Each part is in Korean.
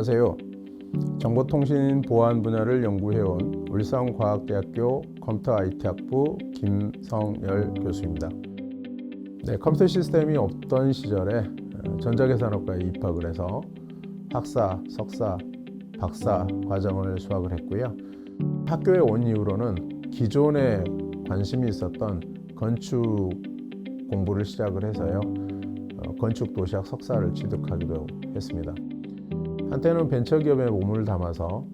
안녕하세요. 정보통신 보안 분야를 연구해온 울산과학대학교 컴퓨터 IT학부 김성열 교수입니다. 컴퓨터 시스템이 없던 시절에 전자계산학과에 입학을 해서 학사, 석사, 박사 과정을 수학을 했고요. 학교에 온 이후로는 기존에 관심이 있었던 건축 공부를 시작을 해서요. 건축 도시학 석사를 취득하기도 했습니다. 한때는 벤처기업에 몸을 담아서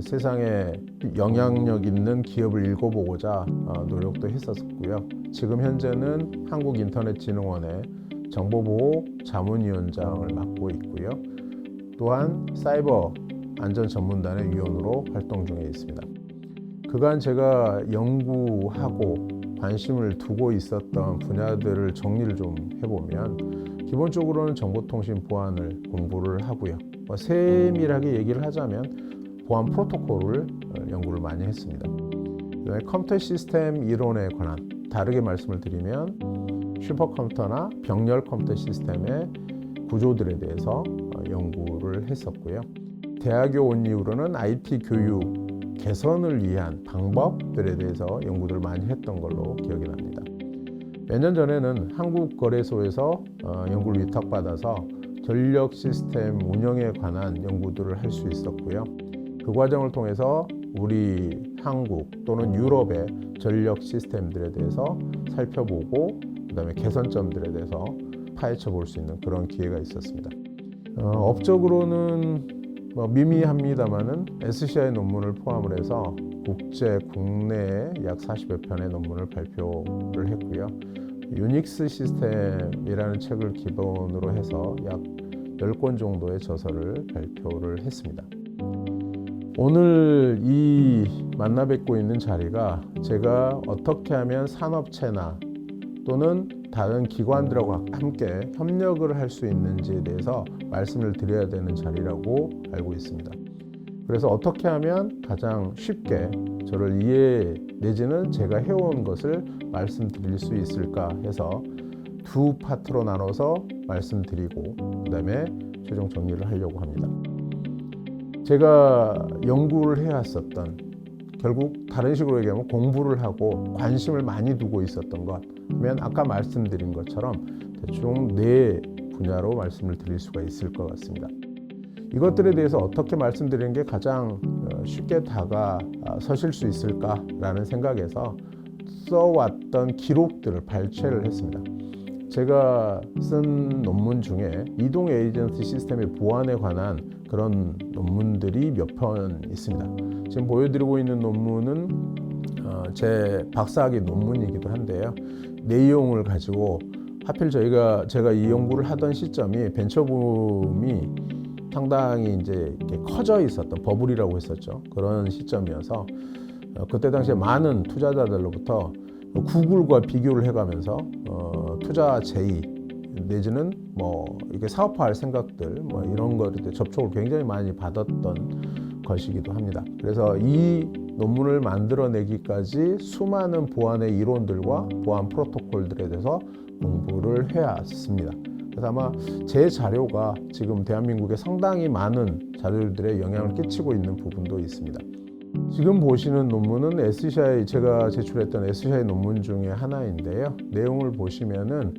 세상에 영향력 있는 기업을 읽어보고자 노력도 했었고요. 지금 현재는 한국인터넷진흥원의 정보보호 자문위원장을 맡고 있고요. 또한 사이버 안전전문단의 위원으로 활동 중에 있습니다. 그간 제가 연구하고 관심을 두고 있었던 분야들을 정리를 좀 해보면 기본적으로는 정보통신 보안을 공부를 하고요. 세밀하게 얘기를 하자면 보안 프로토콜을 연구를 많이 했습니다. 컴퓨터 시스템 이론에 관한 다르게 말씀을 드리면 슈퍼컴퓨터나 병렬 컴퓨터 시스템의 구조들에 대해서 연구를 했었고요. 대학에 온 이후로는 IT 교육 개선을 위한 방법들에 대해서 연구를 많이 했던 걸로 기억이 납니다. 몇 년 전에는 한국거래소에서 연구를 위탁받아서 전력 시스템 운영에 관한 연구들을 할 수 있었고요. 그 과정을 통해서 우리 한국 또는 유럽의 전력 시스템들에 대해서 살펴보고 그다음에 개선점들에 대해서 파헤쳐 볼 수 있는 그런 기회가 있었습니다. 업적으로는 미미합니다만은 SCI 논문을 포함을 해서 국제, 국내에 약 40여 편의 논문을 발표를 했고요. 유닉스 시스템이라는 책을 기본으로 해서 약 10권 정도의 저서를 발표를 했습니다. 오늘 이 만나 뵙고 있는 자리가 제가 어떻게 하면 산업체나 또는 다른 기관들하고 함께 협력을 할 수 있는지에 대해서 말씀을 드려야 되는 자리라고 알고 있습니다. 그래서 어떻게 하면 가장 쉽게 저를 이해 내지는 제가 해온 것을 말씀드릴 수 있을까 해서 두 파트로 나눠서 말씀드리고 그다음에 최종 정리를 하려고 합니다. 제가 연구를 해왔었던 결국 다른 식으로 얘기하면 공부를 하고 관심을 많이 두고 있었던 것 하면 아까 말씀드린 것처럼 대충 4분야로 말씀을 드릴 수가 있을 것 같습니다. 이것들에 대해서 어떻게 말씀드리는 게 가장 쉽게 다가서실 수 있을까라는 생각에서 써왔던 기록들을 발췌를 했습니다. 제가 쓴 논문 중에 이동 에이전트 시스템의 보안에 관한 그런 논문들이 몇 편 있습니다. 지금 보여드리고 있는 논문은 제 박사학위 논문이기도 한데요. 내용을 가지고 하필 제가 이 연구를 하던 시점이 벤처붐이 상당히 이제 이렇게 커져 있었던 버블이라고 했었죠. 그런 시점이어서 그때 당시에 많은 투자자들로부터 구글과 비교를 해가면서 투자 제의 내지는 이게 사업화할 생각들 이런 것에 접촉을 굉장히 많이 받았던 것이기도 합니다. 그래서 이 논문을 만들어내기까지 수많은 보안의 이론들과 보안 프로토콜들에 대해서 공부를 해왔습니다. 그래서 아마 제 자료가 지금 대한민국에 상당히 많은 자료들에 영향을 끼치고 있는 부분도 있습니다. 지금 보시는 논문은 SCI, 제가 제출했던 SCI 논문 중에 하나인데요. 내용을 보시면은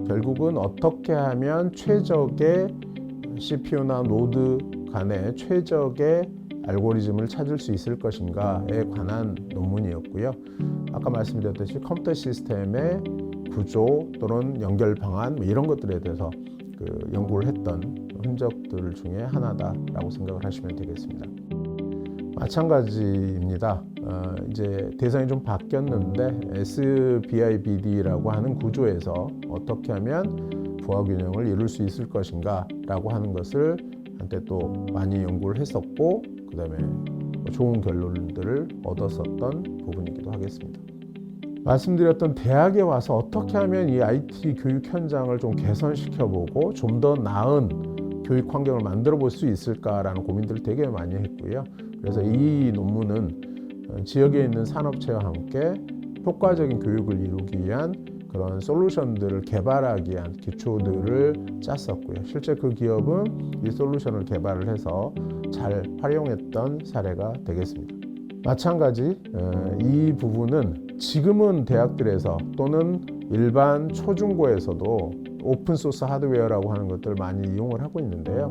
결국은 어떻게 하면 최적의 CPU나 노드 간의 최적의 알고리즘을 찾을 수 있을 것인가에 관한 논문이었고요. 아까 말씀드렸듯이 컴퓨터 시스템의 구조 또는 연결 방안 이런 것들에 대해서 연구를 했던 흔적들 중에 하나다라고 생각을 하시면 되겠습니다. 마찬가지입니다. 이제 대상이 좀 바뀌었는데 SBIBD라고 하는 구조에서 어떻게 하면 부하 균형을 이룰 수 있을 것인가 라고 하는 것을 한때 또 많이 연구를 했었고 그 다음에 좋은 결론들을 얻었었던 부분이기도 하겠습니다. 말씀드렸던 대학에 와서 어떻게 하면 이 IT 교육 현장을 좀 개선시켜보고 좀 더 나은 교육 환경을 만들어 볼 수 있을까라는 고민들을 되게 많이 했고요. 그래서 이 논문은 지역에 있는 산업체와 함께 효과적인 교육을 이루기 위한 그런 솔루션들을 개발하기 위한 기초들을 짰었고요. 실제 그 기업은 이 솔루션을 개발을 해서 잘 활용했던 사례가 되겠습니다. 마찬가지 이 부분은 지금은 대학들에서 또는 일반 초중고에서도 오픈소스 하드웨어라고 하는 것들을 많이 이용을 하고 있는데요.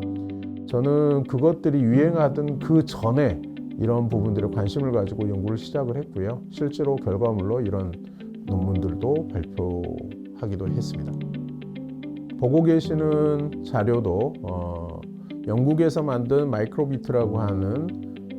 저는 그것들이 유행하던 그 전에 이런 부분들에 관심을 가지고 연구를 시작을 했고요. 실제로 결과물로 이런 논문들도 발표하기도 했습니다. 보고 계시는 자료도 영국에서 만든 마이크로비트라고 하는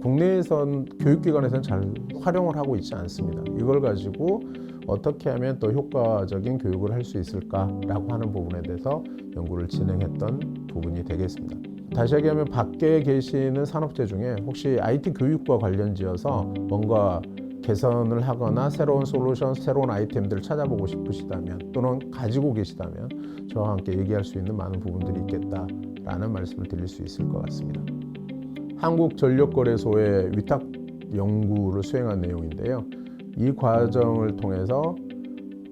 국내에선 교육기관에서는 잘 활용을 하고 있지 않습니다. 이걸 가지고 어떻게 하면 더 효과적인 교육을 할 수 있을까라고 하는 부분에 대해서 연구를 진행했던 부분이 되겠습니다. 다시 얘기하면 밖에 계시는 산업체 중에 혹시 IT 교육과 관련지어서 뭔가 개선을 하거나 새로운 솔루션, 새로운 아이템들을 찾아보고 싶으시다면 또는 가지고 계시다면 저와 함께 얘기할 수 있는 많은 부분들이 있겠다라는 말씀을 드릴 수 있을 것 같습니다. 한국전력거래소의 위탁 연구를 수행한 내용인데요. 이 과정을 통해서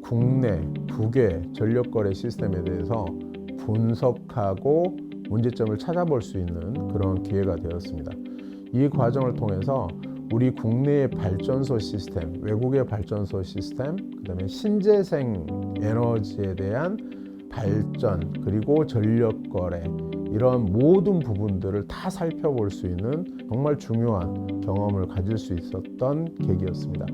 국내, 국외 전력거래 시스템에 대해서 분석하고 문제점을 찾아볼 수 있는 그런 기회가 되었습니다. 이 과정을 통해서 우리 국내의 발전소 시스템, 외국의 발전소 시스템, 그다음에 신재생 에너지에 대한 발전, 그리고 전력거래 이런 모든 부분들을 다 살펴볼 수 있는 정말 중요한 경험을 가질 수 있었던 계기였습니다.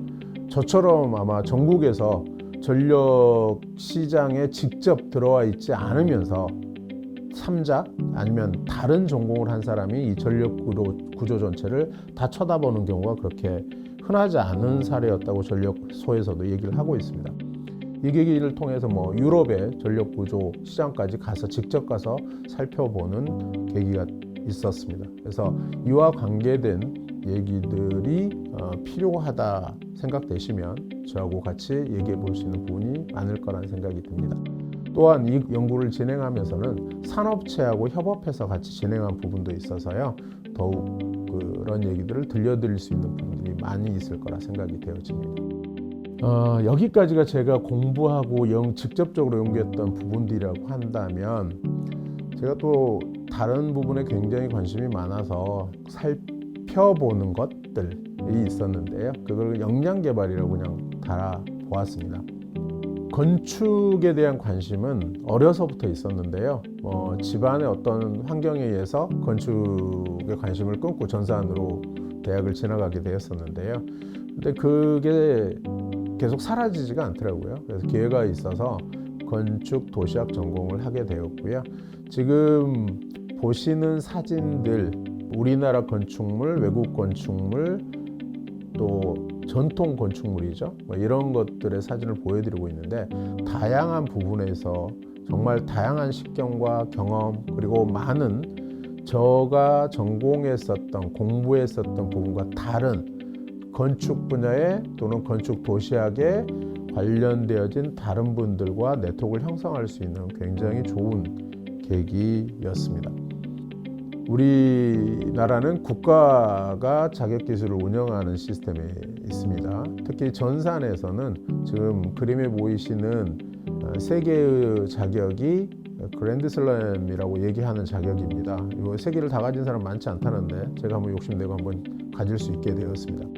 저처럼 아마 전국에서 전력 시장에 직접 들어와 있지 않으면서 3자 아니면 다른 전공을 한 사람이 이 전력 구조 전체를 다 쳐다보는 경우가 그렇게 흔하지 않은 사례였다고 전력소에서도 얘기를 하고 있습니다. 이 계기를 통해서 유럽의 전력 구조 시장까지 가서 직접 가서 살펴보는 계기가 있었습니다. 그래서 이와 관계된 얘기들이 필요하다 생각되시면 저하고 같이 얘기해 볼 수 있는 부분이 많을 거라는 생각이 듭니다. 또한 이 연구를 진행하면서는 산업체하고 협업해서 같이 진행한 부분도 있어서요. 더욱 그런 얘기들을 들려드릴 수 있는 부분들이 많이 있을 거라 생각이 되어집니다. 여기까지가 제가 공부하고 직접적으로 연구했던 부분들이라고 한다면 제가 또 다른 부분에 굉장히 관심이 많아서 살펴보는 것들이 있었는데요. 그걸 역량 개발이라고 그냥 달아보았습니다. 건축에 대한 관심은 어려서부터 있었는데요. 집안의 어떤 환경에 의해서 건축에 관심을 끊고 전산으로 대학을 지나가게 되었었는데요. 근데 그게 계속 사라지지가 않더라고요. 그래서 기회가 있어서 건축 도시학 전공을 하게 되었고요. 지금 보시는 사진들, 우리나라 건축물, 외국 건축물, 또 전통 건축물이죠. 이런 것들의 사진을 보여드리고 있는데 다양한 부분에서 정말 다양한 식견과 경험 그리고 많은 제가 전공했었던 공부했었던 부분과 다른 건축 분야에 또는 건축 도시학에 관련되어진 다른 분들과 네트워크를 형성할 수 있는 굉장히 좋은 계기였습니다. 우리나라는 국가가 자격기술을 운영하는 시스템에 있습니다. 특히 전산에서는 지금 그림에 보이시는 세 개의 자격이 그랜드슬램이라고 얘기하는 자격입니다. 이거 세 개를 다 가진 사람 많지 않다는데 제가 한번 욕심내고 한번 가질 수 있게 되었습니다.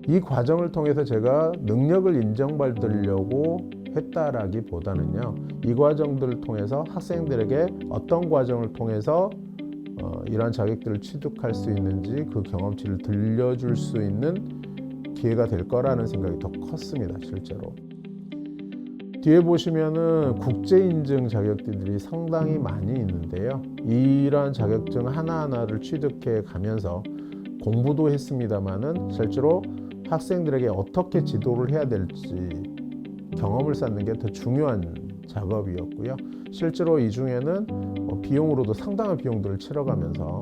이 과정을 통해서 제가 능력을 인정받으려고 했다라기보다는요. 이 과정들을 통해서 학생들에게 어떤 과정을 통해서 이러한 자격들을 취득할 수 있는지 그 경험치를 들려줄 수 있는 기회가 될 거라는 생각이 더 컸습니다. 실제로 뒤에 보시면은 국제인증 자격들이 상당히 많이 있는데요. 이러한 자격증 하나하나를 취득해 가면서 공부도 했습니다만은 실제로 학생들에게 어떻게 지도를 해야 될지 경험을 쌓는 게 더 중요한 작업이었고요. 실제로 이 중에는 비용으로도 상당한 비용들을 치러가면서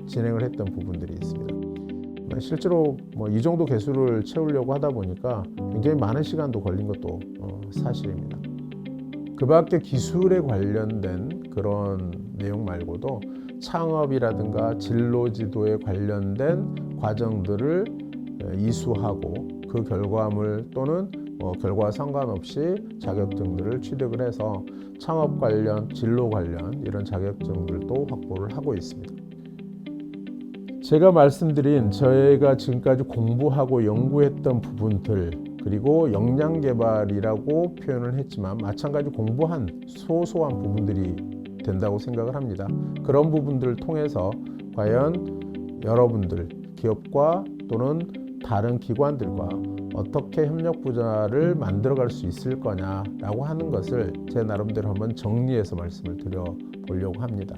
진행을 했던 부분들이 있습니다. 실제로 이 정도 개수를 채우려고 하다 보니까 굉장히 많은 시간도 걸린 것도 사실입니다. 그 밖에 기술에 관련된 그런 내용 말고도 창업이라든가 진로 지도에 관련된 과정들을 이수하고 그 결과물 또는 결과와 상관없이 자격증들을 취득을 해서 창업 관련, 진로 관련 이런 자격증들도 확보를 하고 있습니다. 제가 말씀드린 저희가 지금까지 공부하고 연구했던 부분들, 그리고 역량 개발이라고 표현을 했지만 마찬가지 공부한 소소한 부분들이 된다고 생각을 합니다. 그런 부분들을 통해서 과연 여러분들 기업과 또는 다른 기관들과 어떻게 협력 구조를 만들어갈 수 있을 거냐라고 하는 것을 제 나름대로 한번 정리해서 말씀을 드려보려고 합니다.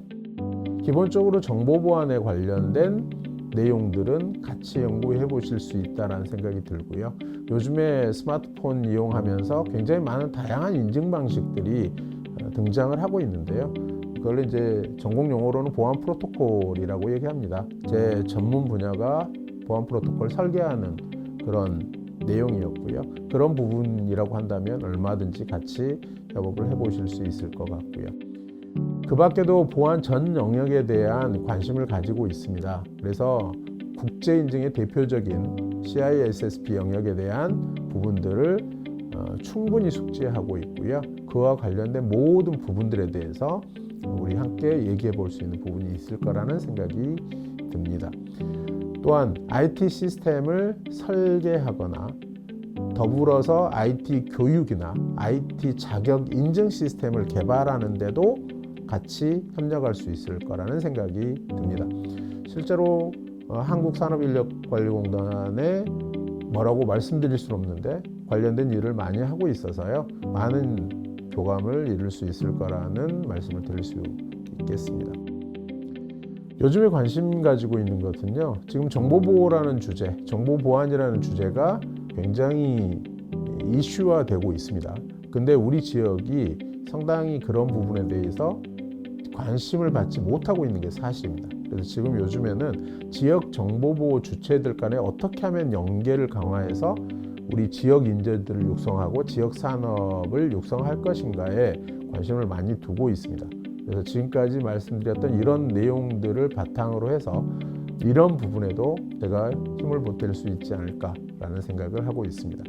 기본적으로 정보 보안에 관련된 내용들은 같이 연구해 보실 수 있다는 생각이 들고요. 요즘에 스마트폰 이용하면서 굉장히 많은 다양한 인증 방식들이 등장을 하고 있는데요. 그걸 이제 전공 용어로는 보안 프로토콜이라고 얘기합니다. 제 전문 분야가 보안 프로토콜 설계하는 그런 내용이었고요. 그런 부분이라고 한다면 얼마든지 같이 협업을 해보실 수 있을 것 같고요. 그 밖에도 보안 전 영역에 대한 관심을 가지고 있습니다. 그래서 국제 인증의 대표적인 CISSP 영역에 대한 부분들을 충분히 숙지하고 있고요. 그와 관련된 모든 부분들에 대해서 우리 함께 얘기해 볼 수 있는 부분이 있을 거라는 생각이 듭니다. 또한 IT 시스템을 설계하거나 더불어서 IT 교육이나 IT 자격 인증 시스템을 개발하는 데도 같이 협력할 수 있을 거라는 생각이 듭니다. 실제로 한국산업인력관리공단에 뭐라고 말씀드릴 수는 없는데 관련된 일을 많이 하고 있어서요. 많은 교감을 이룰 수 있을 거라는 말씀을 드릴 수 있겠습니다. 요즘에 관심 가지고 있는 것은요. 지금 정보보호라는 주제, 정보보안이라는 주제가 굉장히 이슈화되고 있습니다. 근데 우리 지역이 상당히 그런 부분에 대해서 관심을 받지 못하고 있는 게 사실입니다. 그래서 지금 요즘에는 지역 정보보호 주체들 간에 어떻게 하면 연계를 강화해서 우리 지역 인재들을 육성하고 지역 산업을 육성할 것인가에 관심을 많이 두고 있습니다. 그래서 지금까지 말씀드렸던 이런 내용들을 바탕으로 해서 이런 부분에도 제가 힘을 보탤 수 있지 않을까라는 생각을 하고 있습니다.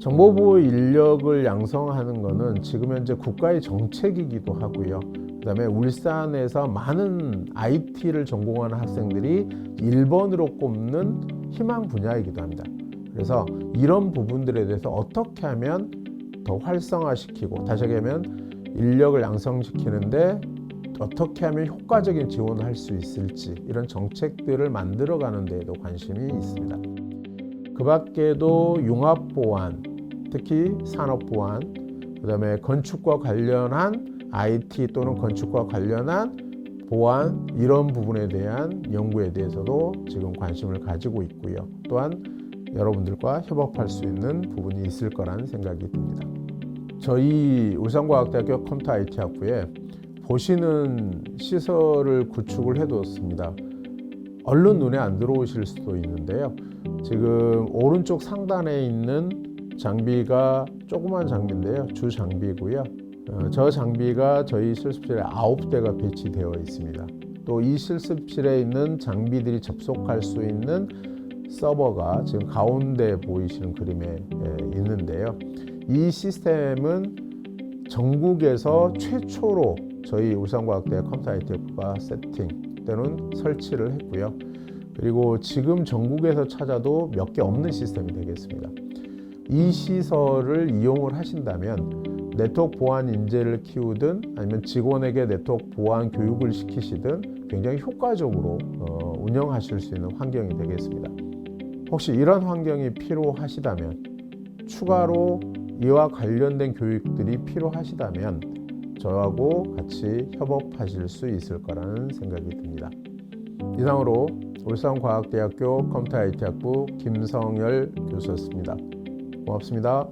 정보보호 인력을 양성하는 것은 지금 현재 국가의 정책이기도 하고요. 그 다음에 울산에서 많은 IT를 전공하는 학생들이 1번으로 꼽는 희망 분야이기도 합니다. 그래서 이런 부분들에 대해서 어떻게 하면 더 활성화시키고, 다시 얘기하면 인력을 양성시키는데 어떻게 하면 효과적인 지원을 할 수 있을지, 이런 정책들을 만들어가는 데에도 관심이 있습니다. 그 밖에도 융합보안, 특히 산업보안, 그 다음에 건축과 관련한 IT 또는 건축과 관련한 보안, 이런 부분에 대한 연구에 대해서도 지금 관심을 가지고 있고요. 또한 여러분들과 협업할 수 있는 부분이 있을 거라는 생각이 듭니다. 저희 울산과학대학교 컴퓨터 IT 학부에 보시는 시설을 구축을 해두었습니다. 얼른 눈에 안 들어오실 수도 있는데요. 지금 오른쪽 상단에 있는 장비가 조그만 장비인데요. 주 장비고요. 저 장비가 저희 실습실에 9대가 배치되어 있습니다. 또 이 실습실에 있는 장비들이 접속할 수 있는 서버가 지금 가운데 보이시는 그림에 있는데요. 이 시스템은 전국에서 최초로 저희 울산과학대 컴퓨터 IT가 세팅 또는 설치를 했고요. 그리고 지금 전국에서 찾아도 몇 개 없는 시스템이 되겠습니다. 이 시설을 이용을 하신다면 네트워크 보안 인재를 키우든 아니면 직원에게 네트워크 보안 교육을 시키시든 굉장히 효과적으로 운영하실 수 있는 환경이 되겠습니다. 혹시 이런 환경이 필요하시다면, 추가로 이와 관련된 교육들이 필요하시다면 저하고 같이 협업하실 수 있을 거라는 생각이 듭니다. 이상으로 울산과학대학교 컴퓨터 IT 학부 김성열 교수였습니다. 고맙습니다.